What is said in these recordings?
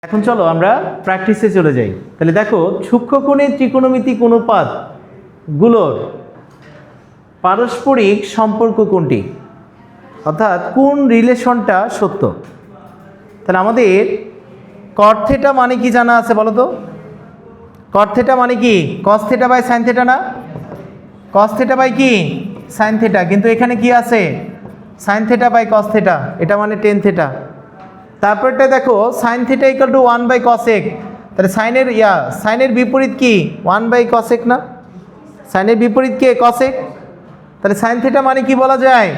এখন চলো আমরা প্র্যাকটিসে চলে যাই। তাহলে দেখো, সূক্ষ্মকোণের ত্রিকোণমিতিক অনুপাতগুলোর পারস্পরিক সম্পর্ক কোনটি, অর্থাৎ কোন রিলেশনটা সত্য। তাহলে আমাদের কট থিটা মানে কি জানা আছে বলো তো? কট থিটা মানে কি? Cos theta by sine theta না? কস থিটা বাই কি? Sine theta. কিন্তু এখানে কি আছে? Sine theta by cos theta, এটা মানে টেন থিটা। তারপরটা দেখো, sine theta equal to 1 by cosec. তাহলে সাইনের বিপরীত কি? 1 বাই কসেক না? সাইনের বিপরীত কে? কসেক। তাহলে সাইন থিটা মানে কি বলা যায়?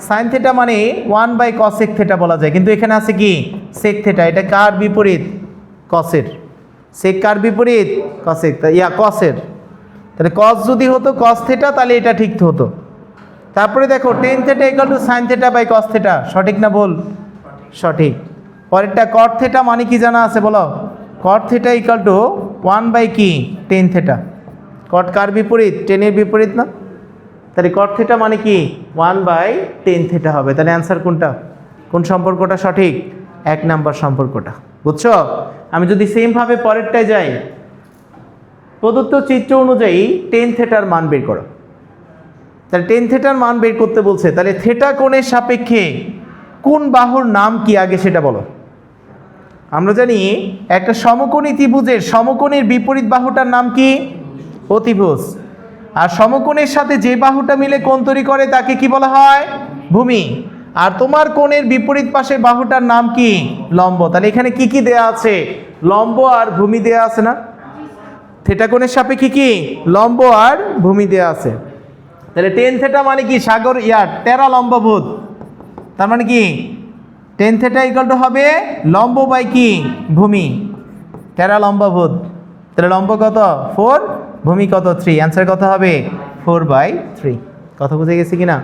সাইন থিটা মানে 1 বাই কসেক থিটা বলা যায়। কিন্তু এখানে আছে কি? Sec theta. এটা কার বিপরীত? কসের। সেক কার বিপরীত? কসেক। কসের। তাহলে কস যদি হতো কস থিটা তাহলে এটা ঠিক হতো। তারপরে দেখো, tan theta equal to sine theta by cos theta, সঠিক না ভুল? সঠিক। পরেরটা কট থিটা মানে কি জানা আছে বলো? Cot theta equal to 1 by কি? Tan theta. কট কার বিপরীত? টেনের বিপরীত না? তাহলে কট থিটা মানে কি? 1 বাই টেন থিটা হবে। তাহলে অ্যান্সার কোনটা? কোন সম্পর্কটা সঠিক? 1 নাম্বার সম্পর্কটা। বুঝছো? আমি যদি সেমভাবে পরেরটায় যাই, প্রদত্ত চিত্র অনুযায়ী টেন থিটার মান বের করো। তাহলে টেন থিটার মান বের করতে বলছে, তাহলে থিটা কোণের সাপেক্ষে কোন বাহুর নাম কি আগে সেটা বলো। আমরা জানি একটা সমকোণী ত্রিভুজের সমকোণের বিপরীত বাহুটার নাম কি? অতিভুজ। আর সমকোণের সাথে যে বাহুটা মিলে কোণ তৈরি করে তাকে কি বলা হয়? ভূমি। আর তোমার কোণের বিপরীত পাশের বাহুটার নাম কি? লম্ব। তাহলে এখানে কি কি দেয়া আছে? লম্ব আর ভূমি দেয়া আছে না? থিটা কোণের সাপেক্ষে কি? লম্ব আর ভূমি দেয়া আছে। তাহলে টেন থিটা মানে কি? টেরা লম্বভুজ। তার মানে কি? টেন থিটা ইকুয়াল টু হবে লম্ব বাই কি? ভূমি। টেরা লম্বভুজ। তাহলে লম্ব কত? 4, ভূমি কত? 3। অ্যান্সার কত হবে? 4/3। কথা বুঝে গেছি কিনা?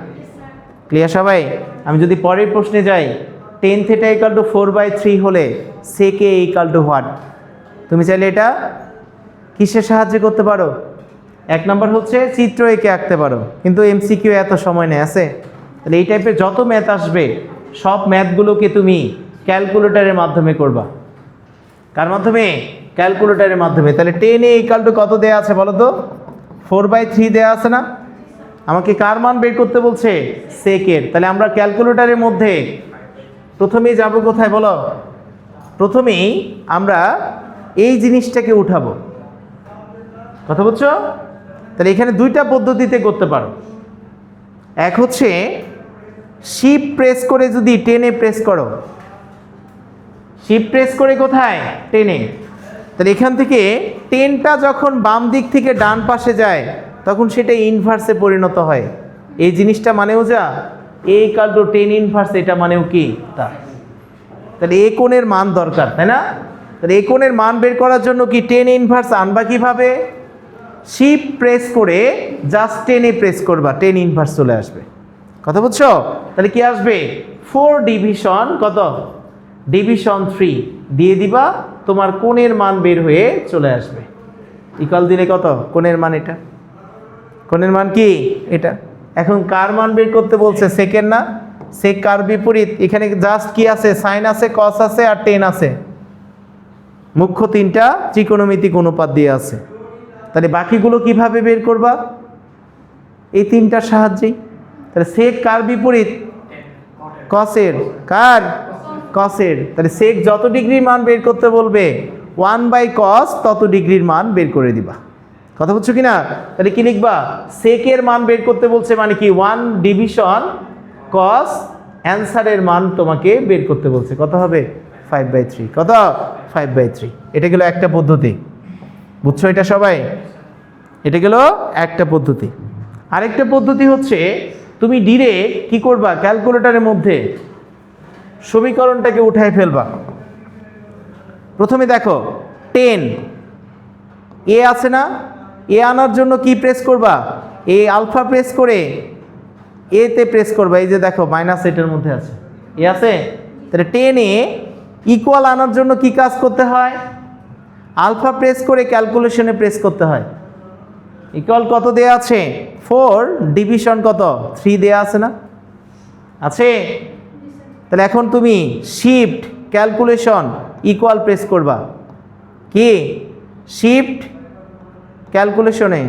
ক্লিয়ার সবাই? আমি যদি পরের প্রশ্নে যাই, টেন থিটা ইকুয়াল টু 4/3 হলে সেক এ ইকুয়াল টু হোয়াট? তুমি চাইলে এটা কিসের সাহায্যে করতে পারো? 1 নম্বর হচ্ছে চিত্র এঁকে আঁকতে পারো, কিন্তু এমসিকিউ এত সময় নেই আছে। তাহলে এই টাইপের যত ম্যাথ আসবে সব ম্যাথগুলোকে তুমি ক্যালকুলেটরের মাধ্যমে করবা। কার মাধ্যমে? ক্যালকুলেটরের মাধ্যমে। তাহলে 10 এ ইকুয়াল টু কত দেয়া আছে বলো তো? 4/3 দেয়া আছে না? আমাকে কার মান বের করতে বলছে? সেকের। তাহলে আমরা ক্যালকুলেটরের মধ্যে প্রথমেই যাব কোথায় বলো? প্রথমেই আমরা এই জিনিসটাকে উঠাবো। কথা বুঝছো? তাহলে এখানে দুইটা পদ্ধতিতে করতে পারো। এক হচ্ছে শিফট প্রেস করে, যদি 10 এ প্রেস করো, শিফট প্রেস করে কোথায়? 10 এ। তাহলে এখান থেকে 10টা যখন বাম দিক থেকে ডান পাশে যায় তখন সেটা ইনভার্সে পরিণত হয়। এই জিনিসটা মানেও যা a ইকুয়াল টু 10 ইনভার্স, এটা মানেও কি তা। তাহলে এ কোণের মান দরকার, তাই না? তাহলে এই কোণের মান বের করার জন্য কি 10 ইনভার্স আনবা কিভাবে? শিফট প্রেস করে জাস্ট 10 এ প্রেস করবা, 10 ইনভার্স চলে আসবে। কথা বুঝছো? তাহলে কি আসবে? 4 ডিভিশন কত? ডিভিশন 3 দিয়ে দিবা, তোমার কোণের মান বের হয়ে চলে আসবে। ইকুয়াল দিলে কত? কোণের মান এটা। কোণের মান কি? এটা। এখন কার মান বের করতে বলছে? সেকেন্ড না? সেক কার বিপরীত? এখানে জাস্ট কি আছে? সাইন আছে, কস আছে আর টেন আছে। মুখ্য 3টা ত্রিকোণমিতিক অনুপাত দিয়ে আছে। তাহলে বাকিগুলো কিভাবে বের করবা? এই 3টার সাহায্যেই। তাহলে সেক কার বিপরীত? কসের। কার? কসের। তাহলে সেক যত ডিগ্রির মান বের করতে বলবে 1 বাই কস তত ডিগ্রির মান বের করে দিবা। কথা বুঝছো কিনা? তাহলে কি লিখবা? সেকের মান বের করতে বলছে মানে কি? 1 ডিভিশন কস, অ্যান্সারের মান তোমাকে বের করতে বলছে। কত হবে? 5/3। কত? 5/3। এটা গেল একটা পদ্ধতি। বুঝছো এটা সবাই? এটা গেল একটা পদ্ধতি। আরেকটা পদ্ধতি হচ্ছে তুমি ডিরেক্ট কি করবা? ক্যালকুলেটরের মধ্যে সমীকরণটাকে উঠায় ফেলবা। প্রথমে দেখো 10 এ আছে না? এ আনার জন্য কি প্রেস করবা? এ আলফা প্রেস করে এতে প্রেস করবা। এই যে দেখো মাইনাস এটার মধ্যে আছে, এ আছে। তাহলে 10 এ ইকুয়াল আনার জন্য কি কাজ করতে হয়? আলফা প্রেস করে ক্যালকুলেশনে প্রেস করতে হয়। ইকুয়াল কত দেয়া আছে? 4 ডিভিশন কত? 3 দেয়া আছে না? আছে। তাহলে এখন তুমি শিফট ক্যালকুলেশন ইকুয়াল প্রেস করবা, কি শিফট ক্যালকুলেশনে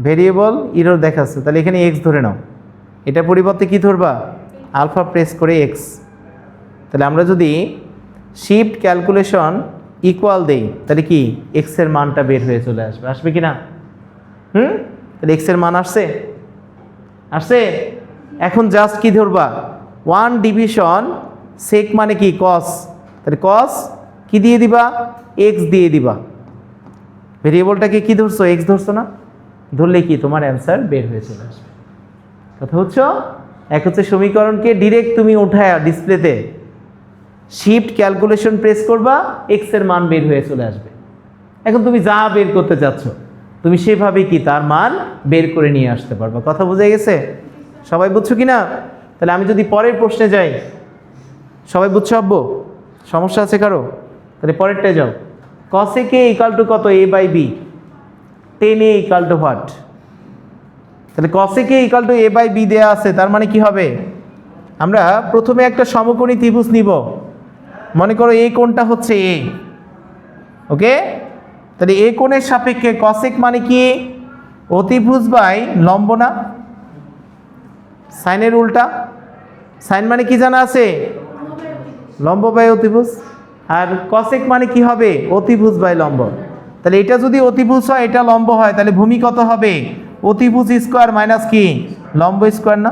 ভেরিয়েবল ইরর দেখাচ্ছে, তাহলে এখানে এক্স ধরে নাও, এটা পরিবর্তে কি ধরবা, আলফা প্রেস করে এক্স। তাহলে আমরা যদি শিফট ক্যালকুলেশন ইকুয়াল দেই তাহলে কি এক্সের মানটা বের হয়ে চলে আসবে, আসবে কি না? তাহলে এক্সের মান আসছে, আসছে। এখন জাস্ট কি ধরবা, 1 ডিভিশন সেক মানে কি কস, তাহলে কস কি দিয়ে দিবা, এক্স দিয়ে দিবা। ভেরিয়েবলটাকে কি ধরছো, এক্স ধরছো না, ধরলে কি তোমার অ্যান্সার বের হয়ে চলে আসবে। কথা হচ্ছে এক হচ্ছে সমীকরণকে ডিরেক্ট তুমি উঠায় ডিসপ্লেতে শিফট ক্যালকুলেশন প্রেস করবা, এক্স এর মান বের হয়ে চলে আসবে। এখন তুমি যা বের করতে চাচ্ছ তুমি সেভাবেই কি তার মান বের করে নিয়ে আসতে পারবা। কথা বোঝা গেছে? সবাই বুঝছো কি না? তাহলে আমি যদি পরের প্রশ্নে যাই, সবাই বুঝছো আব্বু? সমস্যা আছে কারো? তাহলে পরেরটায় যাও। cosec a ইকাল টু কত, a by B, tan a equal to what? তাহলে cosec a equal to a by B দেওয়া আছে, তার মানে কি হবে, আমরা প্রথমে একটা সমকোণী ত্রিভুজ নিব, মনে করো এই কোণটা হচ্ছে এ, ওকে? তাহলে এই কোণের সাপেক্ষে cosec মানে কি, অতিভুজ বাই লম্ব না, সাইনের উল্টা। সাইন মানে কি জানা আছে, লম্ব বাই অতিভুজ, আর cosec মানে কি হবে, অতিভুজ বাই লম্ব। তাহলে এটা যদি অতিভুজ হয় এটা লম্ব হয়, তাহলে ভূমি কত হবে, অতিভুজ স্কোয়ার মাইনাস কি লম্ব স্কোয়ার না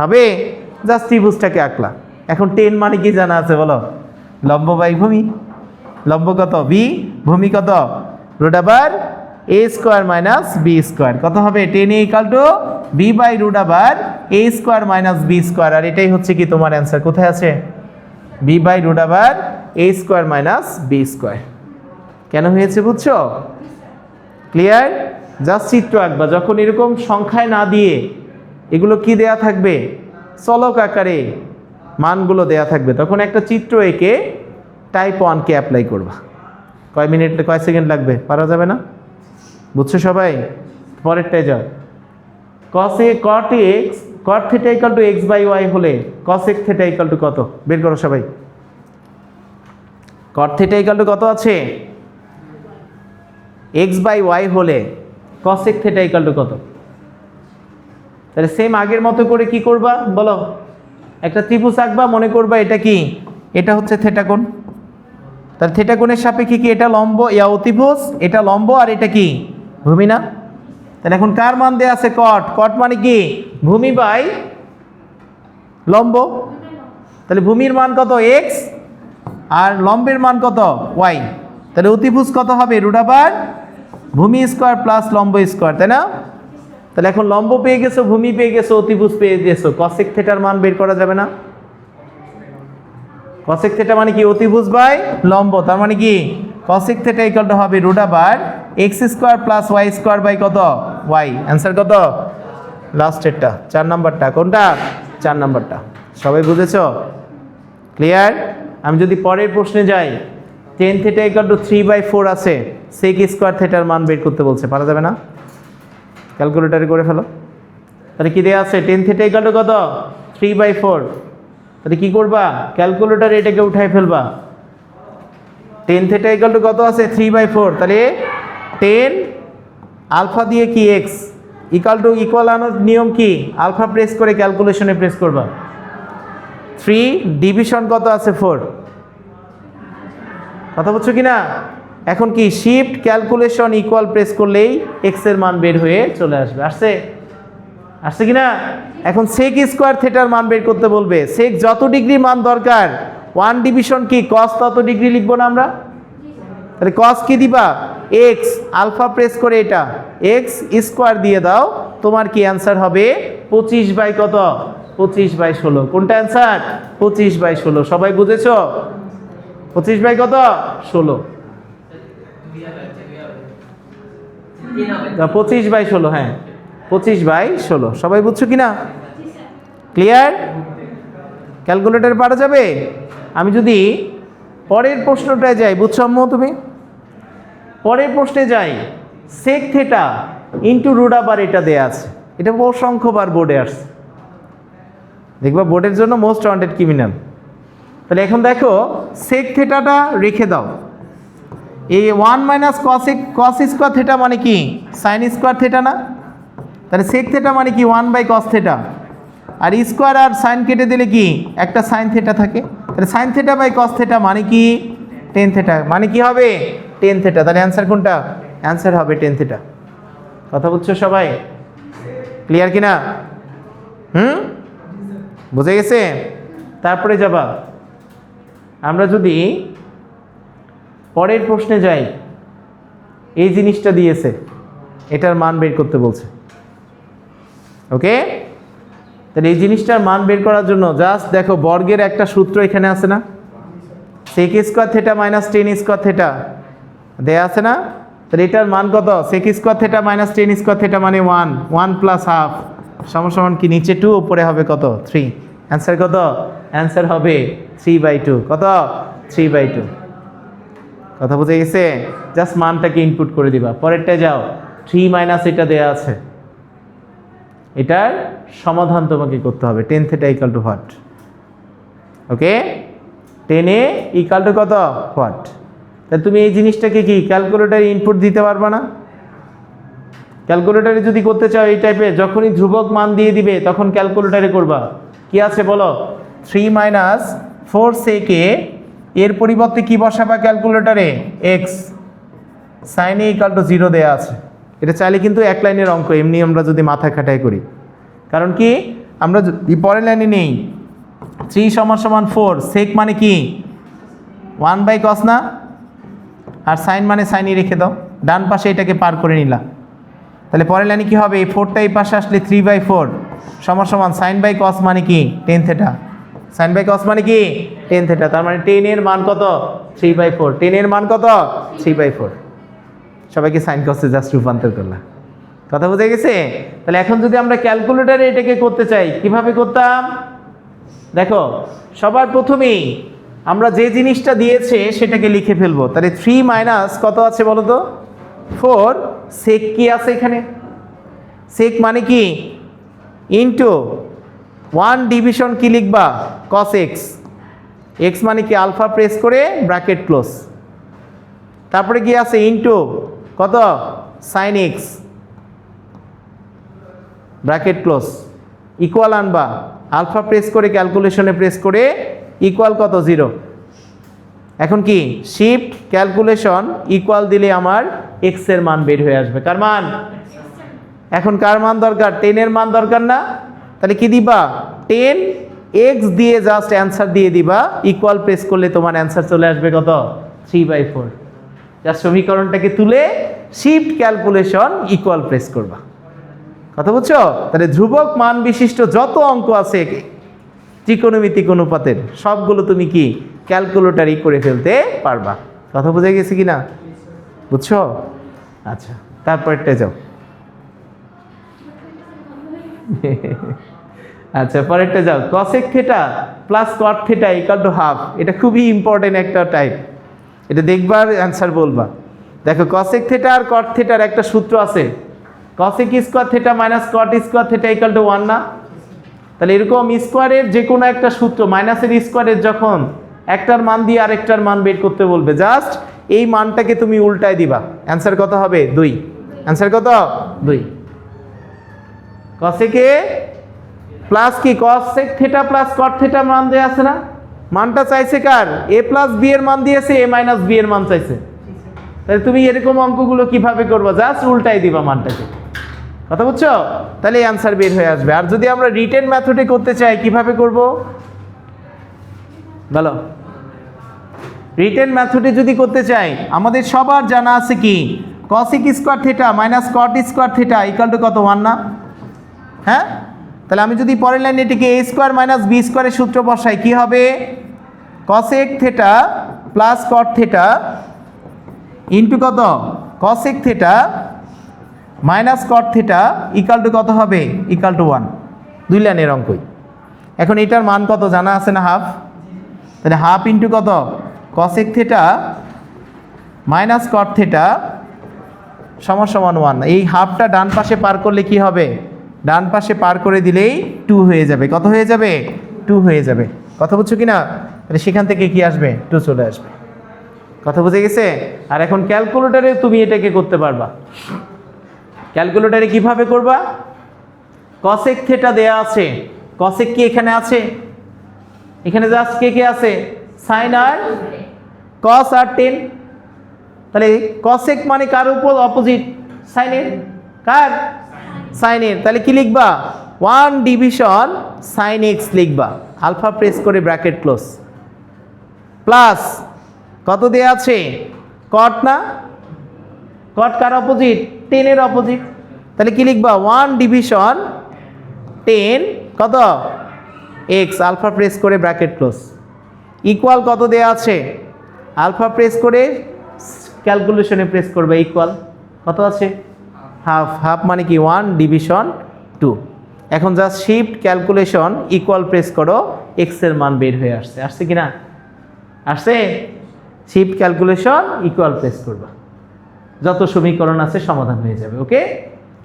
হবে? জাস্ট ত্রিভুজটাকে আঁকলা। এখন টেন মানে কি জানা আছে বলো, লম্ব বাই ভূমি। লম্ব কত, বি, ভূমি কত, রুট আবার A square minus B square. কত হবে, tan A equal to B by root আবার A square minus B square. আর এটাই হচ্ছে কি তোমার অ্যান্সার। কোথায় আছে, বি বাই রুট আবার A square minus B square. কেন হয়েছে বুঝছো? ক্লিয়ার? জাস্ট চিত্র আঁকবা, যখন এরকম সংখ্যায় না দিয়ে এগুলো কি দেয়া থাকবে, চলক আকারে মানগুলো দেয়া থাকবে, তখন একটা চিত্র এঁকে টাইপ 1-কে অ্যাপ্লাই করবা। কয় মিনিট, কয় সেকেন্ড লাগবে, পারা যাবে না? বুঝছো সবাই? পরেরটায় যাও। cot x cot theta equal to X by Y হলে cosec থিটা ইকাল টু কত, বের করো সবাই। cot থিটা ইকাল টু কত আছে, এক্স বাই ওয়াই হলে cosec থিটা ইকাল টু কত? তাহলে সেম আগের মতো করে কি করবা বলো, একটা ত্রিভুজ আঁকবা, মনে করবা এটা কি, এটা হচ্ছে থিটা কোণ। তাহলে থিটা কোণের সাপেক্ষে কি এটা লম্ব, ইয়া অতিভুজ, এটা লম্ব, আর এটা কি ভূমি না? তাহলে এখন কার মান দেয়া আছে, cot, cot মানে কি ভূমি বাই লম্ব। তাহলে ভূমির মান কত, এক্স, আর লম্বের মান কত, ওয়াই। তাহলে অতিভুজ কত হবে, রুট আবার ভূমি স্কোয়ার প্লাস লম্ব স্কোয়ার, তাই না? তাহলে এখন লম্ব পেয়ে গেছো, ভূমি পেয়ে গেছো, অতিভুজ পেয়ে গেছো, cosec থিটার মান বের করা যাবে না? cosec থিটা মানে কি অতিভুজ বাই লম্ব, তার মানে কি cosec থিটা ইকুয়াল টু হবে রুট আবার X square plus Y square by কত, ওয়াই। অ্যান্সার কত, লাস্টেরটা, 4 নাম্বারটা। কোনটা, 4 নাম্বারটা। সবাই বুঝেছো? ক্লিয়ার? আমি যদি পরের প্রশ্নে যাই, tan থিটা ইকুয়াল টু 3/4 আছে, sec স্কোয়ার থিটার মান বের করতে বলছে, পারা যাবে না? ক্যালকুলেটরে করে ফেলো। তাহলে কি দেওয়া আছে, tan থিটা ইকুয়াল টু কত, 3/4। তাহলে কি করবা, ক্যালকুলেটরে এটাকে উঠাই ফেলবা। tan থিটা ইকুয়াল টু কত আছে, 3/4। তাহলে 10 আলফা দিয়ে কি এক্স ইকুয়াল টু, ইকুয়াল আনার নিয়ম কি, আলফা প্রেস করে ক্যালকুলেশনে প্রেস করবা। 3 ডিভিশন কত আছে, 4। কথা বলছো কি না? এখন কি শিফট ক্যালকুলেশন ইকুয়াল প্রেস করলেই এক্স এর মান বের হয়ে চলে আসবে। আসছে, আসছে কি না? এখন সেক স্কোয়ার থিটার মান বের করতে বলবে। সেক যত ডিগ্রি মান দরকার, 1 ডিভিশন কি কস তত ডিগ্রি লিখবো না আমরা? তাহলে কস কি দিবা, এক্স, আলফা প্রেস করে এটা এক্স স্কোয়ার দিয়ে দাও, তোমার কি অ্যান্সার হবে 25 বাই কত, 25/16। কোনটা অ্যান্সার, 25/16। সবাই বুঝেছো? 25/কত, 16। 25/16, হ্যাঁ 25/16। সবাই বুঝছো কিনা? ক্লিয়ার? ক্যালকুলেটর পারা যাবে? আমি যদি পরের প্রশ্নটায় যাই, বুঝছো আম্মু তুমি? পরের প্রশ্নে যাই, সেক থিটা ইন্টু রুট আবার এটা দেয়া আছে, এটা অসংখ্যবার বোর্ডে আসছে, দেখবা বোর্ডের জন্য মোস্ট ওয়ান্টেড ক্রিমিনাল। তাহলে এখন দেখো সেক থেটাটা রেখে দাও, এই 1 মাইনাস কস স্কোয়ার থেটা মানে কি সাইন স্কোয়ার থেটা না? তাহলে সেক থেটা মানে কি 1 বাই কস থেটা, আর স্কোয়ার আর সাইন কেটে দিলে কি একটা সাইন থেটা থাকে, তাহলে sine theta by cos theta মানে কি টেন থেটা, মানে কি হবে টেন থেটা। তাহলে অ্যান্সার কোনটা? অ্যান্সার হবে টেন থেটা। কথা বুঝছো সবাই? ক্লিয়ার কিনা? বুঝে গেছে? তারপরে যাবা, আমরা যদি পরের প্রশ্নে যাই, এই জিনিসটা দিয়েছে, এটার মান বের করতে বলছে। ওকে, তাহলে এই জিনিসটার মান বের করার জন্য জাস্ট দেখো বর্গের একটা সূত্র এখানে আছে না, sec square theta minus tan square theta দেয়া আছে না? তাহলে এটার মান কত? Sec square theta minus tan square theta মানে 1 প্লাস হাফ সমান কি নিচে 2, উপরে হবে কত 3। অ্যান্সার কত? অ্যান্সার হবে 3/2। কত? 3/2। কথা বুঝে গেছে? জাস্ট মানটাকে ইনপুট করে দিবা। পরেরটা যাও, 3 মাইনাস এটা দেয়া আছে, এটার সমাধান তোমাকে করতে হবে। Tan theta equal to what? Okay, 10 equal to কত হোয়াট? তাহলে তুমি এই জিনিসটাকে কি ক্যালকুলেটারে ইনপুট দিতে পারবে না? ক্যালকুলেটারে যদি করতে চাও এই টাইপের, যখনই ধ্রুবক মান দিয়ে দিবে তখন ক্যালকুলেটারে করবা। কি আছে বলো? 3 মাইনাস 4 সেকে এর পরিবর্তে কি বসাবা ক্যালকুলেটারে? X sine A equal to 0 দেওয়া আছে। এটা চাইলে কিন্তু এক লাইনের অঙ্ক, এমনি আমরা যদি মাথা খাটাই করি। কারণ কি আমরা যদি পরের লাইনে নেই 3 সমান 4, সেক মানে কি 1 বাই কস না, আর সাইন মানে সাইনই রেখে দাও, ডান পাশে এটাকে পার করে নিলা। তাহলে পরের লাইনে কি হবে? এই 4টা এই পাশে আসলে 3/4 সমান সাইন বাই কস মানে কি tan theta, sine by cos মানে কি টেন থেটা। তার মানে 10 এর মান কত? 3/4। 10 এর মান কত? 3/4। সবাইকে সাইন কসে জাস্ট রূপান্তর করলাম। কথা বুঝে গেছে? তাহলে এখন যদি আমরা ক্যালকুলেটারে এটাকে করতে চাই, কিভাবে করতাম দেখো, সবার প্রথমেই আমরা যে জিনিসটা দিয়েছে সেটাকে লিখে ফেলবো। তাহলে 3 মাইনাস কত আছে বলো তো? 4 সেক কি আছে এখানে? সেক মানে কি ইনটু 1 ডিভিশন কি লিখবা? Cos x. এক্স মানে কি আলফা প্রেস করে ব্র্যাকেট ক্লোজ, তারপরে কি আছে ইনটু কত? Sine X bracket close, equal আনবা, আলফা প্রেস করে ক্যালকুলেশনে প্রেস করে ইকুয়াল কত? 0। এখন কি শিফট ক্যালকুলেশন ইকুয়াল দিলে আমার এক্স এর মান বের হয়ে আসবে। কার মান? এখন কার মান দরকার? 10 এর মান দরকার না? তাহলে কি দিবা? 10 এক্স দিয়ে জাস্ট অ্যান্সার দিয়ে দিবা, ইকুয়াল প্রেস করলে তোমার অ্যান্সার চলে আসবে কত? 3/4। জাস্ট সমীকরণটাকে তুলে শিফট ক্যালকুলেশন ইকুয়াল প্রেস করবা। কথা বুঝছো? তাহলে ধ্রুবক মান বিশিষ্ট যত অঙ্ক আছে ত্রিকোণমিতিক অনুপাতের সবগুলো তুমি কি ক্যালকুলেটারই করে ফেলতে পারবা। কথা বুঝে গেছে কিনা? বুঝছো? আচ্ছা, তারপরটা যাও। আচ্ছা, পরেরটা যাও। Cosec theta plus cot theta equal to half. এটা খুবই ইম্পর্টেন্ট একটা টাইপ, এটা দেখবার অ্যান্সার বলবা। দেখো কসেক থেটা আর কট থেটার একটা সূত্র আছে, cosec square theta minus cot square theta equal two 1 না? তাহলে এরকম স্কোয়ারের যে কোনো একটা সূত্র, মাইনাসের স্কোয়ারের যখন একটার মান দিয়ে আরেকটার মান বের করতে বলবে, জাস্ট এই মানটাকে তুমি উল্টায় দিবা। অ্যান্সার কত হবে? 2। অ্যান্সার কত? 2। কসেকে প্লাস কি cosec theta plus cot theta মান দেয়া আছে না? মানটা চাইছে কার? এ প্লাস বি এর মান দিয়েছে, এ মাইনাস বি এর মান চাইছে। তাহলে তুমি এরকম অঙ্কগুলো কিভাবে করবা? জাস্ট উল্টাই দিবা মানটাকে। কথা বুঝছো? তাহলে অ্যান্সার বের হয়ে আসবে। আর যদি আমরা রিটেন মেথডে করতে চাই কিভাবে করব বলো? রিটেন মেথডে যদি করতে চাই, আমাদের সবার জানা আছে কি cosec square theta minus cot square theta equal to কত? 1 না? হ্যাঁ, তাহলে আমি যদি পরের লাইনে এটিকে এ স্কোয়ার মাইনাস বি স্কোয়ারের সূত্র বসাই, কি হবে? Cosec theta plus cot theta into কত? Cosec theta minus cot theta equal to কত হবে? Equal to 1। 2 লাইনের অঙ্কই। এখন এটার মান কত জানা আছে না? হাফ। তাহলে হাফ ইন্টু কত? Cosec theta minus cot theta সমান 1। এই হাফটা ডান পাশে পার করলে কি হবে? ডান পাশে পার করে দিলেই 2 হয়ে যাবে। কত হয়ে যাবে? 2 হয়ে যাবে। কথা বুঝছো কি না? তাহলে সেখান থেকে কি আসবে 2 চলে আসবে। কথা বুঝে গেছে? আর এখন ক্যালকুলেটরে তুমি এটাকে করতে পারবা। ক্যালকুলেটরে কিভাবে করবা? কসেক থিটা দেয়া আছে, কসেক কি এখানে আছে? এখানে জাস্ট কে আছে? সাইন আর কস আর টেন। তাহলে কসেক মানে কার উপর অপোজিট? সাইনের। কার? সাইনের। তাহলে কি লিখবা? 1 ডিভিশন সাইন এক্স লিখবা, আলফা প্রেস করে ব্র্যাকেট ক্লোজ, প্লাস কত দেয়া আছে? কট না? কট কার অপোজিট? টেনের অপোজিট। তাহলে কি লিখবা? 1 ডিভিশন 10 কত? এক্স, আলফা প্রেস করে ব্র্যাকেট ক্লোজ, ইকুয়াল কত দেয়া আছে? আলফা প্রেস করে ক্যালকুলেশনে প্রেস করবে, ইকুয়াল কত আছে? হাফ। হাফ মানে কি? 1 ডিভিশন 2। এখন just shift calculation equal press করো, এক্স এর মান বের হয়ে আসছে। আসছে কি না? আসছে? শিফট ক্যালকুলেশন ইকুয়াল প্রেস করবা, যত সমীকরণ আছে সমাধান হয়ে যাবে। ওকে,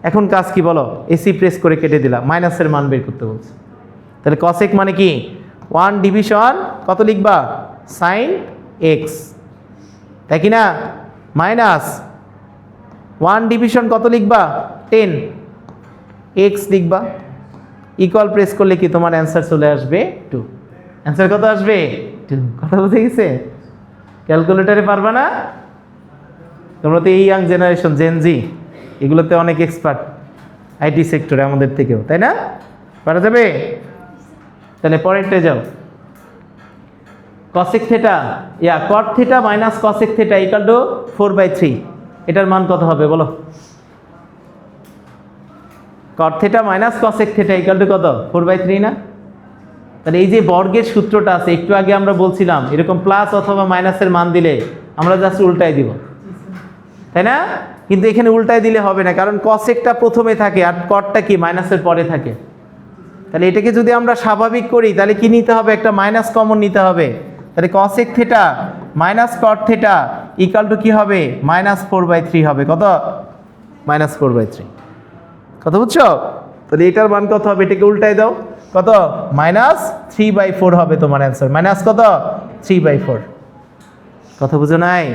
এখন কাজ কি বলো? এসি প্রেস করে কেটে দিলাম, মাইনাসের মান বের করতে বলছে। তাহলে কসেক মানে কি? 1 ডিভিশন কত লিখবা? সাইন এক্স, তাই কি না? মাইনাস 1 ডিভিশন কত লিখবা? 10 এক্স লিখবা, ইকুয়াল প্রেস করলে কি তোমার অ্যান্সার চলে আসবে 2। অ্যান্সার কত আসবে? 2। কথা বুঝে গেছে? ক্যালকুলেটরে পারবা না? তোমরা তো এই ইয়াং জেনারেশন, জেনজি, এগুলোতে অনেক এক্সপার্ট আইটি সেক্টরে আমাদের থেকেও, তাই না? পারা যাবে? তাহলে পরেরটা যাও। কসেক থিটা কট theta minus cosec theta equal two 4/3। এটার মান কত হবে বলো? Cot theta minus cosec theta equal to কত? 4/3 না? তাহলে এই যে বর্গের সূত্রটা আছে, একটু আগে আমরা বলছিলাম এরকম প্লাস অথবা মাইনাসের মান দিলে আমরা জাস্ট উল্টাই দিব, তাই না? কিন্তু এখানে উল্টাই দিলে হবে না, কারণ কসেকটা প্রথমে থাকে আর কটটা কি মাইনাসের পরে থাকে। তাহলে এটাকে যদি আমরা স্বাভাবিক করি তাহলে কি নিতে হবে? একটা মাইনাস কমন নিতে হবে। তাহলে কসেক থিটা মাইনাস কট থিটা ইকুয়াল টু কি হবে? -4/3 হবে। কত? -4/3। কথা বুঝছো? তাহলে এটার মান কত হবে? এটাকে উল্টাই দাও, কত? -3/4 হবে তোমার অ্যান্সার। মাইনাস কত? 3/4। কথা বুঝো নাই?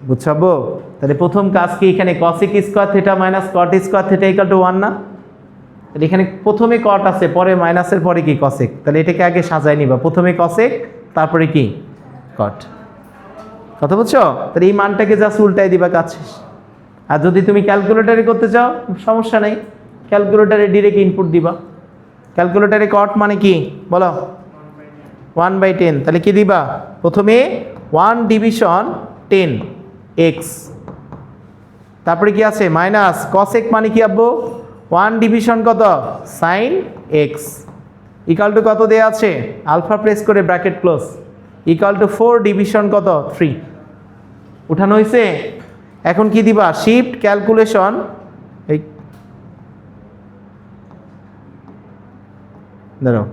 বুঝছাবো? তাহলে প্রথম কাজ কি? এখানে cosec square theta minus cot square theta equal to 1 না? তাহলে এখানে প্রথমে কট আছে, পরে মাইনাসের পরে কি? কসেক। তাহলে এটাকে আগে সাজায় নিবা, প্রথমে কসেক তারপরে কি? কট। কথা বুঝছো? তাহলে এই মানটাকে জাস্ট উল্টাই দিবা, কাজ শেষ। আর যদি তুমি ক্যালকুলেটারে করতে চাও সমস্যা নেই, ক্যালকুলেটারে ডিরেক্ট ইনপুট দিবা। ক্যালকুলেটারে কট মানে কি বলো? 1/10। তাহলে কি দিবা? প্রথমে 1 ডিভিশন 10 এক্স, তারপরে কি আছে? মাইনাস কসেক মানে কি আব্বু? 1 ডিভিশন কত? সাইন এক্স, ইকুয়াল টু কত দেয়া আছে? আলফা প্রেস করে bracket close, equal to 4 division কত? 3। উঠানো হয়েছে? এখন কি দিবা? শিফট ক্যালকুলেশন, এই দাঁড়াও,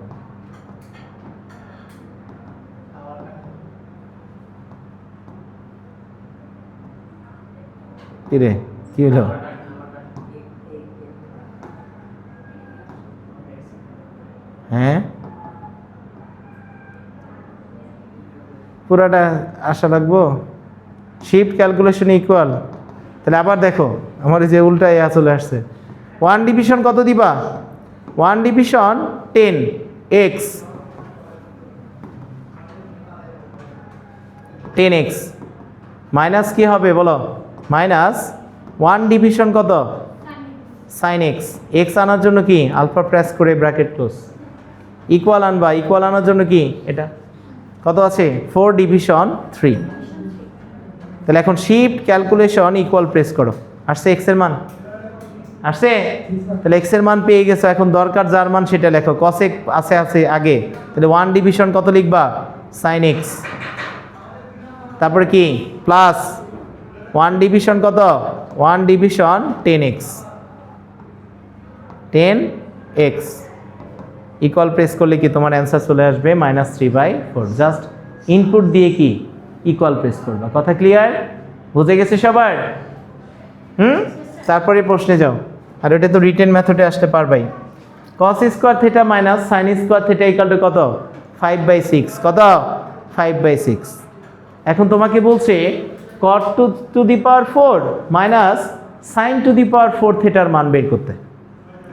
কি রে, কি হলো? হ্যাঁ, পুরাটা আসা লাগবো। শিফট ক্যালকুলেশন ইকুয়াল, তাহলে আবার দেখো আমার এই যে উল্টা ইয়া চলে আসছে। 1 ডিভিশন কত দিবা? 1 ডিভিশন 10 এক্স, 10x মাইনাস কি হবে বলো? মাইনাস 1 ডিভিশন কত? Sine X. এক্স আনার জন্য কি? আলফা প্রেস করে ব্র্যাকেট ক্লোজ, ইকুয়াল আনবা, ইকুয়াল আনার জন্য কি? এটা কত আছে? 4 ডিভিশন 3। তাহলে এখন শিফট ক্যালকুলেশন ইকুয়াল প্রেস করো, আসছে এক্স এর মান? আসছে? তাহলে এক্স এর মান পেয়ে গেছো। এখন দরকার যার মান সেটা লেখো। কসেক আছে আছে আগে, তাহলে 1 ডিভিশন কত লিখবা? সাইন এক্স, তারপরে কি? প্লাস 1 ডিভিশন কত? 1 division 10x, 10x equal press করলে কি তোমার অ্যান্সার চলে আসবে? -3/4। জাস্ট ইনপুট দিয়ে কি ইকুয়াল প্রেস করবা। কথা ক্লিয়ার? বুঝে গেছে সবার? তারপরে প্রশ্নে যাও। আর এটা তো রিটেন মেথডে আসতে পারবাই। cos square theta minus sine square theta equal to কত? 5/6 কত 5/6। এখন তোমাকে বলছে cot to the power 4 minus sin to the power 4 থিটার মান বের করতে।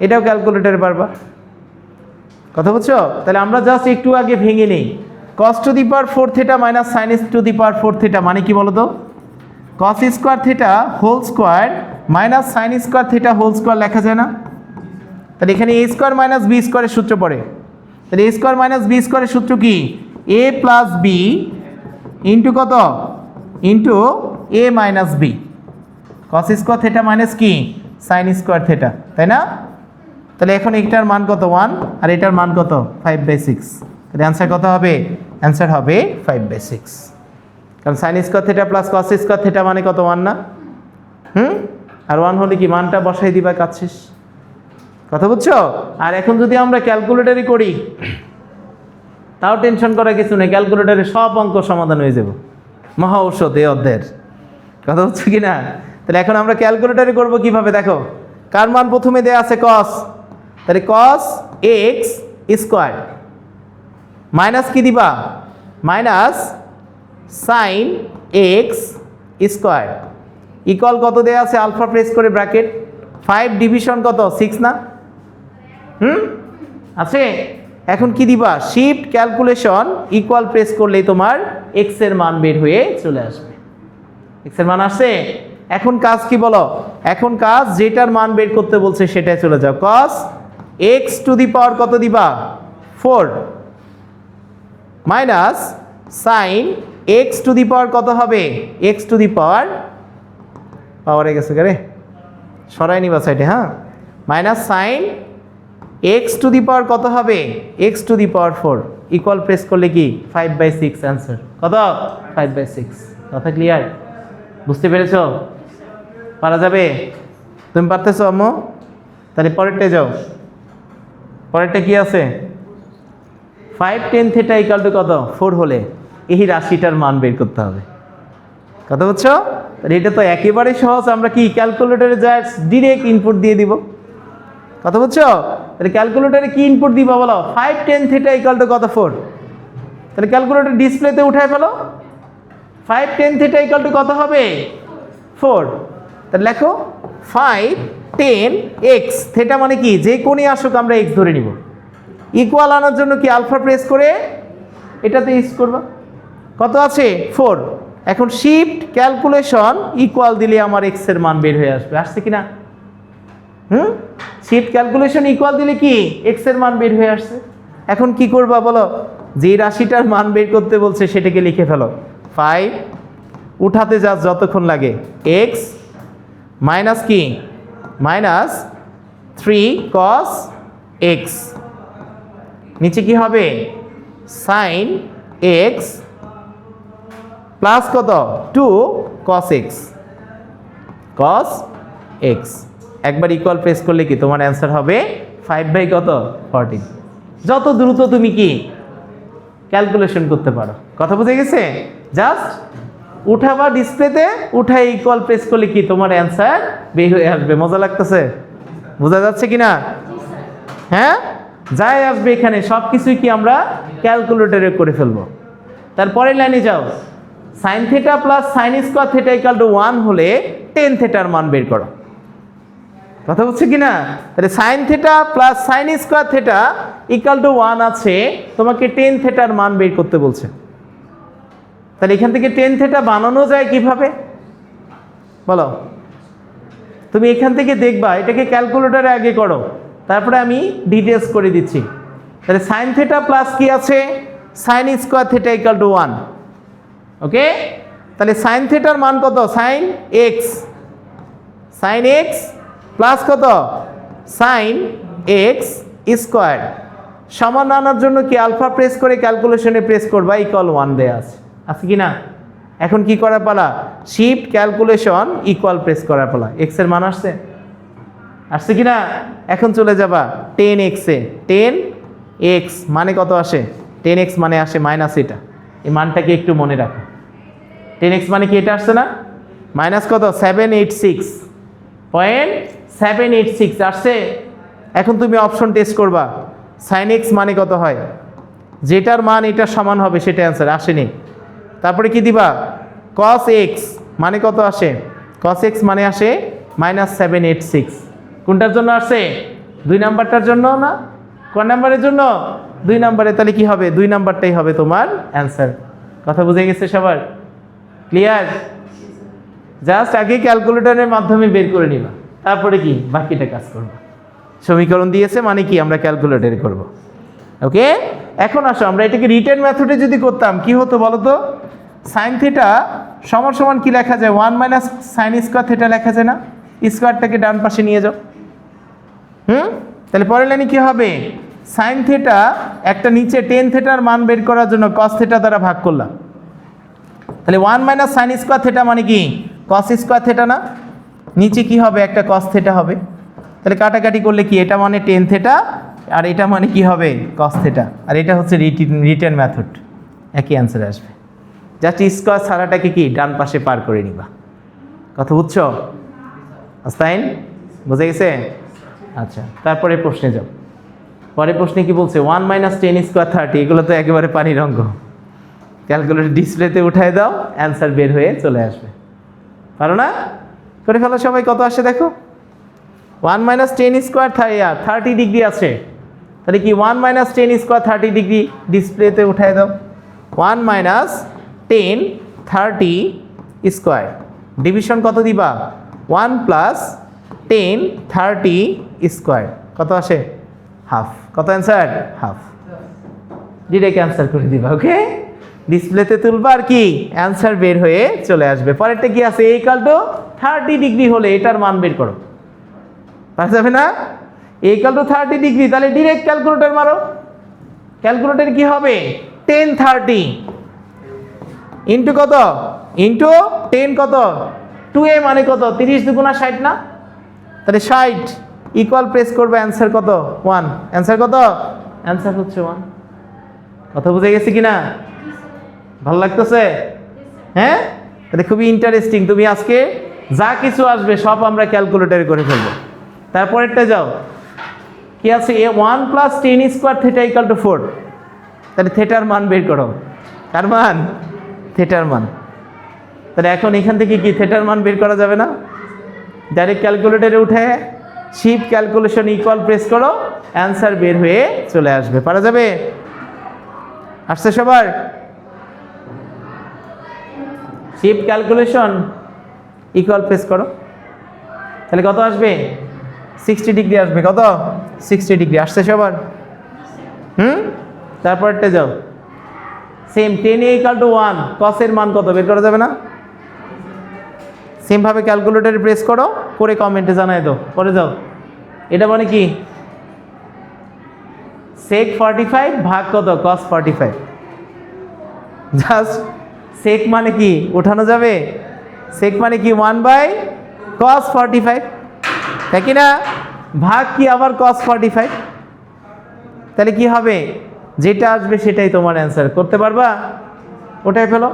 এটাও ক্যালকুলেটরে পারবা, কথা বুঝছো? তাহলে আমরা জাস্ট একটু আগে ভেঙে নেই। cos to the power 4 theta minus sin to the power 4 theta মানে কি বলো তো? cos square theta whole square minus sin square theta whole square লেখা যায় না? তাহলে এখানে a স্কোয়ার মাইনাস b স্কোয়ারের সূত্র পড়ে। তাহলে a স্কোয়ার মাইনাস b স্কোয়ারের সূত্র কি? a প্লাস b ইন্টু কত? Into a minus b। cos square theta minus কি sin স্কোয়ার থিটা, তাই না? তাহলে এখন এটার মান কত 1 আর এটার মান কত 5/6। তাহলে অ্যান্সার কত হবে? অ্যান্সার হবে 5/6, কারণ sin square theta plus cos square theta মানে কত 1 না? আর 1 হলে কি মানটা বসাই দিবা, কাজ শেষ, কথা বুঝছো? আর এখন যদি আমরা ক্যালকুলেটরে করি তাও টেনশন করার কিছু নেই, ক্যালকুলেটরে সব অঙ্ক সমাধান হয়ে যাবে, মহা ঔষধ এই অধ্যায়ের, কথা বুঝছো কি না? তাহলে এখন আমরা ক্যালকুলেটরে করব কিভাবে? দেখো কার মান প্রথমে দেয়া আছে cos, তাহলে cos x স্কোয়ার মাইনাস কি দিবা? Minus sin x square equal কত দেয়া আছে? আলফা প্রেস করে ব্র্যাকেট 5 ডিভিশন কত 6 না? আছে। এখন কি দিবা? শিফট ক্যালকুলেশন ইকুয়াল প্রেস করলেই তোমার x এর মান বের হয়ে চলে আসবে। x এর মান আসছে। এখন কাজ কি বলো? এখন কাজ যেটার মান বের করতে বলছে সেটাই চলে যাও। cos x to the power কত দিবা? 4 minus sin x to the power কত হবে? x টু দি পাওয়ার পাওয়ারে গেছে রে, সরাই নিবা সাইডে, হ্যাঁ, minus sin x to the power কত হবে? x to the power 4 equal press করলে কি 5/6 অ্যান্সার। কত? 5/6। কথা ক্লিয়ার? বুঝতে পেরেছো? পারা যাবে? তুমি পারতেছো আম্মু? তাহলে পরেরটা যাও। পরেরটা কি আছে? 5 tan থিটা ইকুয়াল টু কত? 4 হলে এই রাশিটার মান বের করতে হবে, কথা বুঝছো? তাহলে এটা তো একেবারে সহজ, আমরা কি ক্যালকুলেটরে যাই ডিরেক্ট ইনপুট দিয়ে দিব, কথা বুঝছো? তাহলে ক্যালকুলেটরে কি ইনপুট দিবা বলো? 5 tan থিটা ইকুয়াল টু কত? 4। তাহলে ক্যালকুলেটর ডিসপ্লেতে উঠায় ফেলো, 5 tan থিটা ইকুয়াল টু কত হবে? 4। তাহলে লেখো 5 tan x, থিটা মানে কি যে কোণই আসুক আমরা x ধরে নিব। ইকুয়াল আনার জন্য কি আলফা প্রেস করে এটাতে ইউজ করবা। কত আছে? 4। এখন শিফট ক্যালকুলেশন ইকুয়াল দিলে আমার x এর মান বের হয়ে আসবে। আসছে কিনা? শিফট ক্যালকুলেশন ইকুয়াল দিলে কি x এর মান বের হয়ে আসছে। এখন কি করবা বলো? যে রাশিটার মান বের করতে বলছে সেটাকে লিখে ফেলো। 5 উঠাতে যা যতক্ষণ লাগে x মাইনাস কি মাইনাস 3 cos x, নিচে কি হবে? sin x প্লাস কত? 2 cos x, cos x একবার ইকুয়াল প্রেস করলে কি তোমার অ্যান্সার হবে 5/14। যত দ্রুত তুমি কি ক্যালকুলেশন করতে পারো, কথা বুঝে গেছে? জাস্ট উঠাবা ডিসপ্লেতে, উঠাই ইকুয়াল প্রেস করলে কি তোমার অ্যান্সার বের হয়ে আসবে। মজা লাগতেছে? বোঝা যাচ্ছে কিনা? হ্যাঁ, যাই আসবে এখানে সব কিছুই কি আমরা ক্যালকুলেটরে করে ফেলবো। তারপরে লাইনে যাও, sin theta plus sin square theta equal to 1 হলে tan থিটার মান বের করো, কথা বুঝছে কিনা? তাহলে sin theta plus sin square theta equal to 1 আছে, তোমাকে tan থিটার মান বের করতে বলছে। তাহলে এখান থেকে tan থিটা বানানো যায় কিভাবে বলো? তুমি এখান থেকে দেখবা, এটাকে ক্যালকুলেটরে আগে করো, তারপরে আমি ডিটেলস করে দিচ্ছি। তাহলে sin থিটা প্লাস কি আছে? sin square theta equal to 1। ওকে, তাহলে sin থিটার মান কত? sin x প্লাস কত? sin x স্কোয়ার সমান আনার জন্য কি আলফা প্রেস করে ক্যালকুলেশনে প্রেস করবা, ইকুয়াল 1 দেয়া আছে কি না? এখন কি করা পালা? শিফট ক্যালকুলেশন ইকুয়াল প্রেস করার পালা। x এর মান আসছে? আসছে কি না? এখন চলে যাবা 10x এ। 10x মানে কত আসে? 10x মানে আসে মাইনাস এটা, এই মানটাকে একটু মনে রাখো। 10x মানে কি এটা আসছে না? মাইনাস কত? 786.786 আসছে। এখন তুমি অপশন টেস্ট করবা, sin x মানে কত হয়? যেটার মান এটার সমান হবে সেটা অ্যান্সার আসেনি। তারপরে কি দিবা, cos x মানে কত আসে, cos x মানে আসে -786। কোনটার জন্য আসে, 2 নাম্বারটার জন্য না, কোন নাম্বারের জন্য, 2 নাম্বারে। তাহলে কি হবে, 2 নাম্বারটাই হবে তোমার অ্যান্সার। কথা বুঝে গেছে সবার, ক্লিয়ার? জাস্ট আগে ক্যালকুলেটরের মাধ্যমে বের করে নিবা, তারপরে কি বাকিটা কাজ করবা। সমীকরণ দিয়েছে মানে কি আমরা ক্যালকুলেটরে করব। ওকে, এখন আসো আমরা এটাকে রিটেন মেথডে যদি করতাম কি হতো বলো তো, সাইন থিটা সমান সমান কি লেখা যায়, 1 মাইনাস সাইন স্কোয়ার থিটা লেখা যায় না, স্কোয়ারটাকে ডান পাশে নিয়ে যাও। তাহলে পরের লাইনে কি হবে, সাইন থিটা একটা নিচে টেন থিটার মান বের করার জন্য কস থিটা দ্বারা ভাগ করলাম। তাহলে 1 মাইনাস সাইন স্কোয়ার থিটা মানে কি কস স্কোয়ার থিটা না, নিচে কি হবে একটা কস থিটা হবে। তাহলে কাটাকাটি করলে কি, এটা মানে টেন থিটা আর এটা মানে কি হবে কস থিটা, আর এটা হচ্ছে রিটেন মেথড, একই অ্যান্সার আসবে। জাস্ট স্কোয়ার ছাড়াটাকে কি ডান পাশে পার করে নিবা। কথা বুঝছো আস্তাইন, বুঝে গেছে? আচ্ছা, তারপরে প্রশ্নে যাও। পরের প্রশ্নে কি বলছে, 1 মাইনাস 10 স্কোয়ার 30, এগুলো তো একেবারে পানির অঙ্ক। ক্যালকুলেটর ডিসপ্লেতে উঠাই দাও, অ্যান্সার বের হয়ে চলে আসবে। পারো না? করে ফেলো সবাই, কত আসে দেখো। 1 মাইনাস 10 স্কোয়ার 30 ডিগ্রি আছে, তাহলে কি 1 মাইনাস 10 স্কোয়ার 30 ডিগ্রি ডিসপ্লেতে উঠাই দাও। 1 মাইনাস 10 30 স্কোয়ার, ডিভিশন কত দিবা, 1 প্লাস 10 30 স্কোয়ার, কত আসে, হাফ। কত অ্যান্সার, হাফ। ডিরেক্ট অ্যান্সার করে দিবা। ওকে, ডিসপ্লেতে তুলবা আর কি অ্যান্সার বের হয়ে চলে আসবে। পরেরটা কি আছে, এই কালটো 30 ডিগ্রি হলে এটার মান বের করো, পারা যাবে না? এই কালটো 30 ডিগ্রি, তাহলে ডিরেক্ট ক্যালকুলেটর মারো। ক্যালকুলেটর কি হবে, 10 30 ইন্টু কত, ইন্টু 10 কত, 2a মানে কত, 30 দুগুণা 60 না, তাহলে 60 ইকুয়াল প্রেস করবে, অ্যান্সার কত, 1। অ্যান্সার কত, অ্যান্সার হচ্ছে 1। কথা বুঝে গেছে কিনা, ভালো লাগতেছে? হ্যাঁ, তাহলে খুবই ইন্টারেস্টিং। তুমি আজকে যা কিছু আসবে সব আমরা ক্যালকুলেটরে করে ফেলবো। তারপরেরটা যাও, কি আছে, 1 plus 10 square theta equal two 4, তাহলে থিটার মান বের করো। কার মান, থিটার মান। তাহলে এখন এখান থেকে কি থিটার মান বের করা যাবে না, ডাইরেক্ট ক্যালকুলেটরে উঠে শিফট ক্যালকুলেশন ইকুয়াল প্রেস করো, অ্যান্সার বের হয়ে চলে আসবে। পারা যাবে? আসছে সবার? শিফট ক্যালকুলেশন ইকুয়াল প্রেস করো, তাহলে কত আসবে, 60 ডিগ্রি আসবে। কত, 60 ডিগ্রি। আসছে সবার? তারপরটা যাও, সেম 10a ইকুয়াল টু 1, কসের মান কত বের করা যাবে না? সেমভাবে ক্যালকুলেটরে প্রেস করো, করে কমেন্টে জানাই দাও। পরে যাও, এটা মানে কি, sec 45 ভাগ কত, cos 45। জাস্ট sec মানে কি উঠানো যাবে, sec মানে কি 1/cos 45, তাই কি না, ভাগ কি আবার cos 45। তাহলে কি হবে, যেটা আসবে সেটাই তোমার অ্যান্সার। করতে পারবা? ওটাই ফেলো।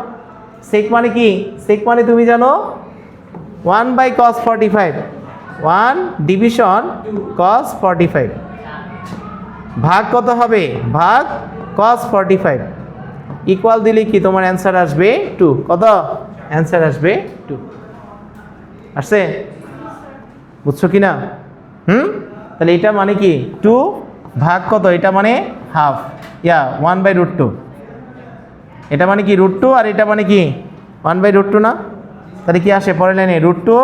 sec মানে কি, sec মানে তুমি জানো 1/cos 45, 1 ডিভিশন cos 45, ভাগ কত হবে, ভাগ cos 45, ইকুয়াল দিলে কি তোমার অ্যান্সার আসবে 2। কত, অ্যান্সার আসবে 2। আসছে? বুঝছো কি না? তাহলে এটা মানে কি 2 ভাগ কত, এটা মানে হাফ, 1/√2। এটা মানে কি √2, আর এটা মানে কি 1/√2 না? তাহলে কি আসে পরের লাইনে, √2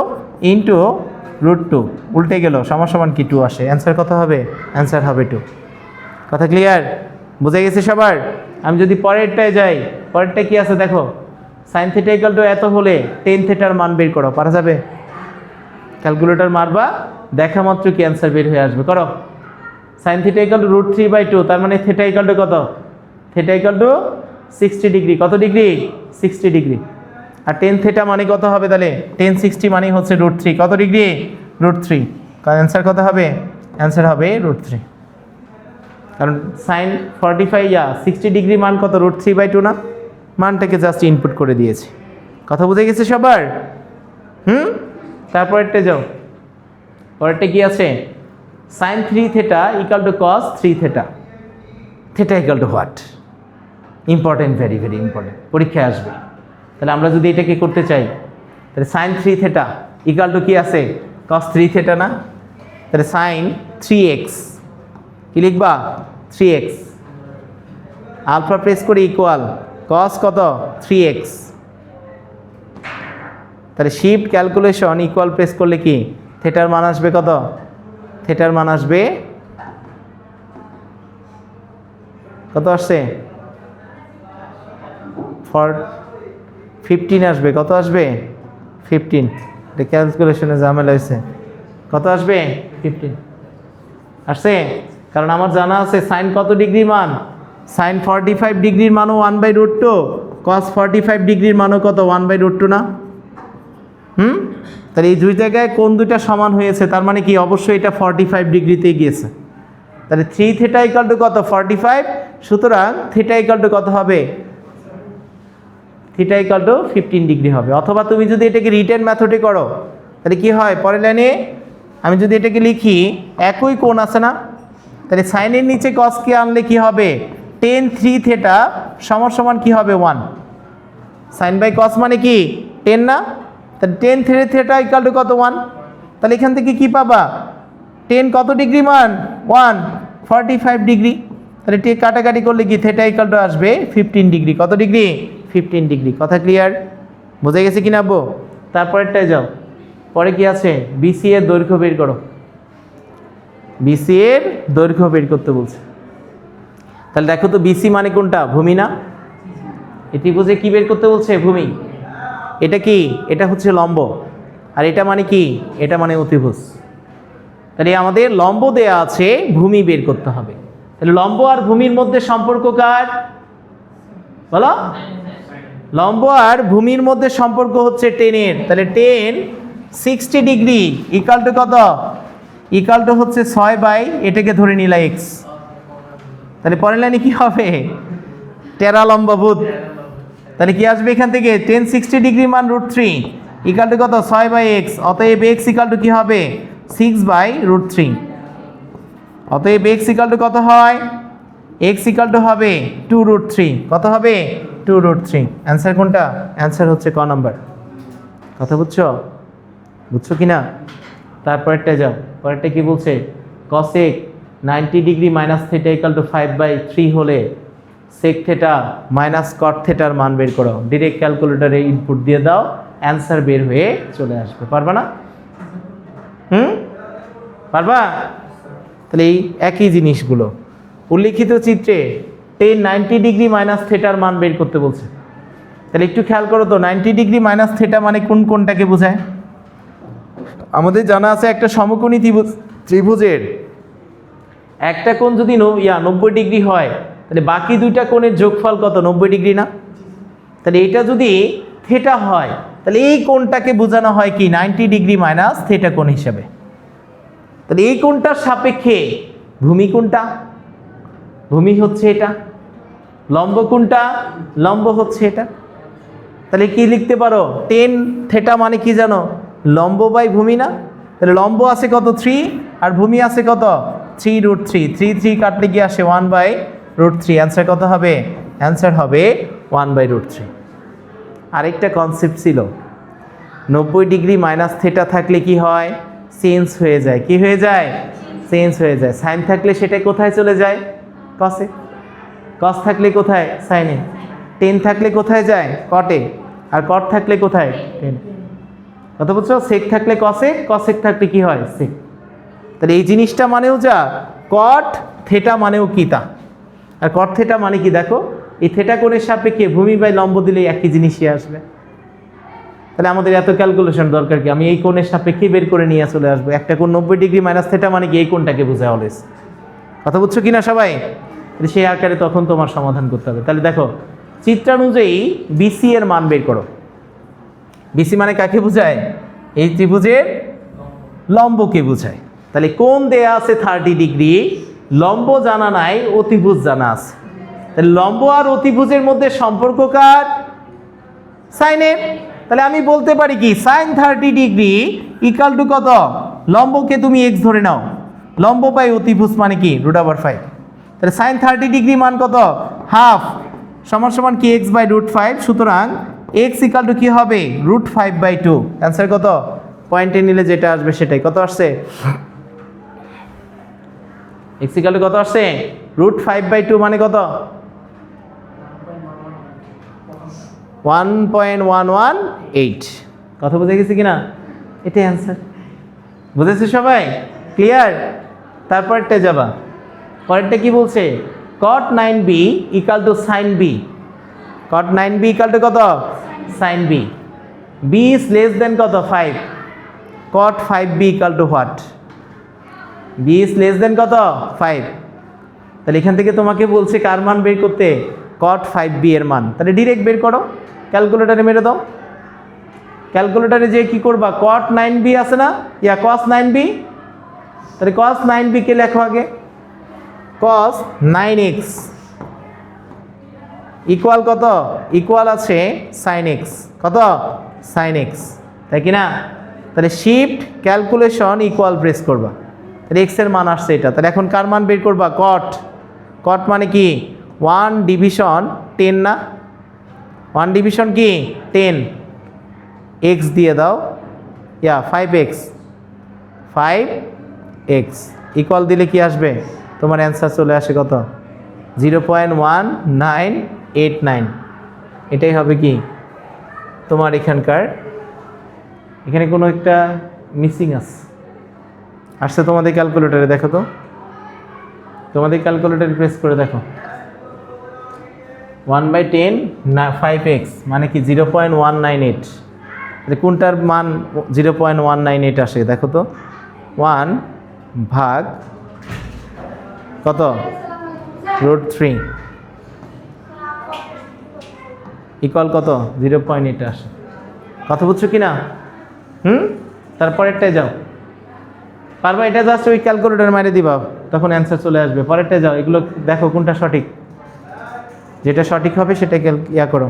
ইন্টু √2, উল্টে গেল, সমান কি 2 আসে। অ্যান্সার কত হবে, অ্যান্সার হবে 2। কথা ক্লিয়ার, বুঝে গেছে সবার? আমি যদি পরেরটায় যাই, পরেরটা কি আছে দেখো, সাইন থিটা ইকুয়াল টু এত হলে 10 থিটার মান বের করো। পারা যাবে? ক্যালকুলেটর মারবা, দেখা মাত্র কি অ্যান্সার বের হয়ে আসবে। করো, সাইন থিটা ইকুয়াল টু √3/2, তার মানে থিটা ইকুয়াল টু কত, থিটা ইকুয়াল টু 60 ডিগ্রি। কত ডিগ্রি, 60 ডিগ্রি। আর 10 থিটা মানে কত হবে, তাহলে 10 60 মানে হচ্ছে √3। কত ডিগ্রি, √3। অ্যান্সার কত হবে, অ্যান্সার হবে √3। কারণ সাইন 45 60 ডিগ্রি মান কত, √3/2 না, মানটাকে জাস্ট ইনপুট করে দিয়েছে। কথা বুঝে গেছে সবার? তারপরেরটা যাও, পরেরটা কি আছে, sin 3 theta equal two cos 3 theta, theta equal two what, important, very very important, পরীক্ষায় আসবে। তাহলে আমরা যদি এটাকে করতে চাই, তাহলে সাইন 3 থিটা ইকুয়াল টু কি আছে, কস 3 থিটা না? তাহলে সাইন 3x কি লিখবা, 3x, আলফা প্রেস করে ইকুয়াল কস কত, 3x। তাহলে শিফট ক্যালকুলেশন ইকুয়াল প্রেস করলে কি থিটার মান আসবে কত, থিটার মান আসবে কত, আসছে 15 আসবে, কত আসবে 15, এটা ক্যালকুলেশনে ঝামেলা হয়েছে, কত আসবে 15 আসছে। কারণ আমার জানা আছে সাইন কত ডিগ্রির মান, সাইন 45 ডিগ্রির মানও 1/√2, কস 45 ডিগ্রির মানও কত 1/√2 না? তাহলে এই দুই জায়গায় কোন দুইটা সমান হয়েছে, তার মানে কি অবশ্যই এটা 45 ডিগ্রিতে গিয়েছে। তাহলে 3 থিটা ইকুয়াল টু কত, 45, সুতরাং থিটা ইকুয়াল টু কত হবে, থিটা ইকুয়াল টু 15 ডিগ্রি হবে। অথবা তুমি যদি এটাকে রিটেন মেথডে করো তাহলে কি হয়, পরের লাইনে আমি যদি এটাকে লিখি, একই কোণ আছে না, তাহলে সাইনের নিচে কসকে আনলে কি হবে, টেন 3 থিটা সমান কি হবে 1, সাইন বাই কস মানে কি 10 না? তাহলে 10 3 থিটা ইকুয়াল টু কত 1, তাহলে এখান থেকে কি পাবা, 10 কত ডিগ্রি মান 1, 45 ডিগ্রি। তাহলে ঠিক কাটাকাটি করলে কি থিটা ইকুয়াল টু আসবে 15 ডিগ্রি, কত ডিগ্রি 15 ডিগ্রি। কথা ক্লিয়ার, বুঝে গেছে কি না আব্বু? তারপরেরটায় যাও, পরে কি আছে, বিসি এর দৈর্ঘ্য বের করো, বিসি এর দৈর্ঘ্য বের করতে বলছে। তাহলে দেখো তো বিসি মানে কোনটা, ভূমি না? এটি বুঝে কি বের করতে বলছে, ভূমি। এটা কি, এটা হচ্ছে লম্ব, আর এটা মানে কি, এটা মানে অতিভুজ। তাহলে আমাদের লম্ব দেয়া আছে, ভূমি বের করতে হবে। তাহলে লম্ব আর ভূমির মধ্যে সম্পর্ক কার, বলো? লম্ব আর ভূমির মধ্যে সম্পর্ক হচ্ছে 10 এর। তাহলে 10 60 ডিগ্রি ইকুয়াল টু কত, ইকুয়াল টু হচ্ছে 6 বাই এটাকে ধরে নিলা x। তাহলে পরের লাইনে কি হবে, টেরা লম্বা ভূত। তাহলে কি আসবে এখান থেকে, 10 60 ডিগ্রি মান √3 ইকুয়াল টু কত, 6 বাই x। অতএব x ইকুয়াল টু কি হবে, 6 বাই √3। অতএব x ইকুয়াল টু কত হয়, x ইকুয়াল টু হবে 2√3, কত হবে 2√3। অ্যান্সার কোনটা, অ্যান্সার হচ্ছে ক নাম্বার। কথা বুঝছো, বুঝছো কি না? তারপরেরটা যাও, পরেরটা কি বলছে, cosec 90 degree minus theta equal two 5/3 হলে sec থিটা মাইনাস cot থিটার মান বের করো। ডিরেক্ট ক্যালকুলেটরে ইনপুট দিয়ে দাও, অ্যান্সার বের হয়ে চলে আসবে। পারবা না? পারবা? তাহলে এই একই জিনিসগুলো উল্লিখিত চিত্রে 90 ডিগ্রি মাইনাস থিটার মান বের করতে বলছে। তাহলে একটু খেয়াল করো তো, 90 ডিগ্রি মাইনাস থিটা মানে কোনটাকে বোঝায়? আমাদের জানা আছে একটা সমকোণী ত্রিভুজের একটা কোণ যদি 90 ডিগ্রি হয়, তাহলে বাকি দুইটা কোণের যোগফল কত, 90 ডিগ্রি না? তাহলে এটা যদি থিটা হয়, তাহলে এই কোণটাকে বোঝানো হয় কি 90 ডিগ্রি মাইনাস থিটা কোণ হিসাবে। তাহলে এই কোণটার সাপেক্ষে ভূমি কোনটা, ভূমি হচ্ছে এটা। লম্ব কোনটা, লম্ব হচ্ছে এটা। তাহলে কি লিখতে পারো, 10 থিটা মানে কি জানো, লম্ব বাই ভূমি না? তাহলে লম্ব আছে কত 3 আর ভূমি আছে কত 3√3, 3 কাটলে কি আসে 1/√3। অ্যান্সার কত হবে, অ্যান্সার হবে 1/√3। আরেকটা কনসেপ্ট ছিল, 90 ডিগ্রি মাইনাস থিটা থাকলে কি হয়, চেঞ্জ হয়ে যায়। কি হয়ে যায়, চেঞ্জ হয়ে যায়। সাইন থাকলে সেটা কোথায় চলে যায়, কসে। কস থাকলে কোথায়, সাইনে। 10 থাকলে কোথায় যায়, কটে। আর কট থাকলে কোথায়, 10। কথা বলছো, সেক থাকলে কসে, কসেক থাকলে কি হয়, সেক। তাহলে এই জিনিসটা মানেও যা, কট থিটা মানেও কি তা। আর কট থিটা মানে কি দেখো, এই থিটা কোণের সাপেক্ষে ভূমি বাই লম্ব দিলে একই জিনিসই আসবে। তাহলে আমাদের এত ক্যালকুলেশন দরকার কি, আমি এই কোণের সাপেক্ষে বের করে নিয়ে চলে আসবো। একটা কোণ 90 ডিগ্রি মাইনাস থিটা মানে কি, এই কোণটাকে বোঝায় অলওয়েজ। কথা বুঝছো কিনা সবাই? সেই আকারে তখন তোমার সমাধান করতে হবে। তাহলে দেখো চিত্রানুযায়ী বিসি এর মান বের করো। বিসি মানে কাকে বোঝায়, এই ত্রিভুজের লম্বকে বোঝায়। তাহলে কোণ দেয়া আছে 30 ডিগ্রি, লম্ব জানা নাই, অতিভুজ জানা আছে। তাহলে লম্ব আর অতিভুজের মধ্যে সম্পর্ক কার, সাইনের। তাহলে আমি বলতে পারি কি, সাইন 30 ডিগ্রি ইকুয়াল টু কত, লম্বকে তুমি x ধরে নাও, লম্ব বাই অতিভুজ মানে কি √5। তাহলে সাইন 30 ডিগ্রি মান কত, হাফ সমান সমান কি এক্স বাই রুট ফাইভ, সুতরাং এক্স ইকাল টু কী হবে root five by two. Answer কত? পয়েন্টে নিলে যেটা আসবে সেটাই। কত আসছে? এক্স ইকাল টু কত আসছে? রুট ফাইভ বাই টু মানে কত? 1.118। কথা বুঝে গেছি কিনা? এটাই অ্যান্সার। বুঝেছে সবাই? ক্লিয়ার? তারপরটা যাবা, পরেরটা কি বলছে? cot 9b equal to sine B. cot 9b equal to কত? Sine B. B is less than কত? 5। cot 5b equal to what? B is less than কত? 5। তাহলে এখান থেকে তোমাকে বলছে কার মান বের করতে? cot 5b এর মান। তাহলে ডিরেক্ট বের করো, ক্যালকুলেটারে মেরে দাও। ক্যালকুলেটারে যে কি করবা? cot 9b আছে না, ইয়া cos 9b। তাহলে cos 9b কে লেখো আগে। cos 9x ইকুয়াল কত? ইকুয়াল আছে sin x। কত? sin x, তাই কি না? তাহলে শিফট ক্যালকুলেশন ইকুয়াল প্রেস করবা, তাহলে x এর মান আসছে এটা। তাহলে এখন কার মান বের করবা? cot। cot মানে কি? 1 ডিভিশন 10 না? 1 ডিভিশন কি? 10। x দিয়ে দাও, ইয়া 5x। 5x ইকুয়াল দিলে কি আসবে? তোমার অ্যান্সার চলে আসে কত? 0.1989। এটাই হবে কি তোমার এখানকার। এখানে কোনো একটা মিসিং আসছে তোমাদের ক্যালকুলেটারে, দেখো তো, তোমাদের ক্যালকুলেটারে প্রেস করে দেখো। 1/10 না 5x মানে কি 0.198। কোনটার মান 0.198 আসে দেখো তো? 1 ভাগ কত? √3 ইকুয়াল কত? 0.8 আসে। কথা বুঝছো কি না? তারপরেরটায় যাও, পারবা? এটা জাস্ট ওই ক্যালকুলেটর মারে দিবা, তখন অ্যান্সার চলে আসবে। পরেরটায় যাও, এগুলো দেখো কোনটা সঠিক। যেটা সঠিক হবে সেটা ইয়া করো।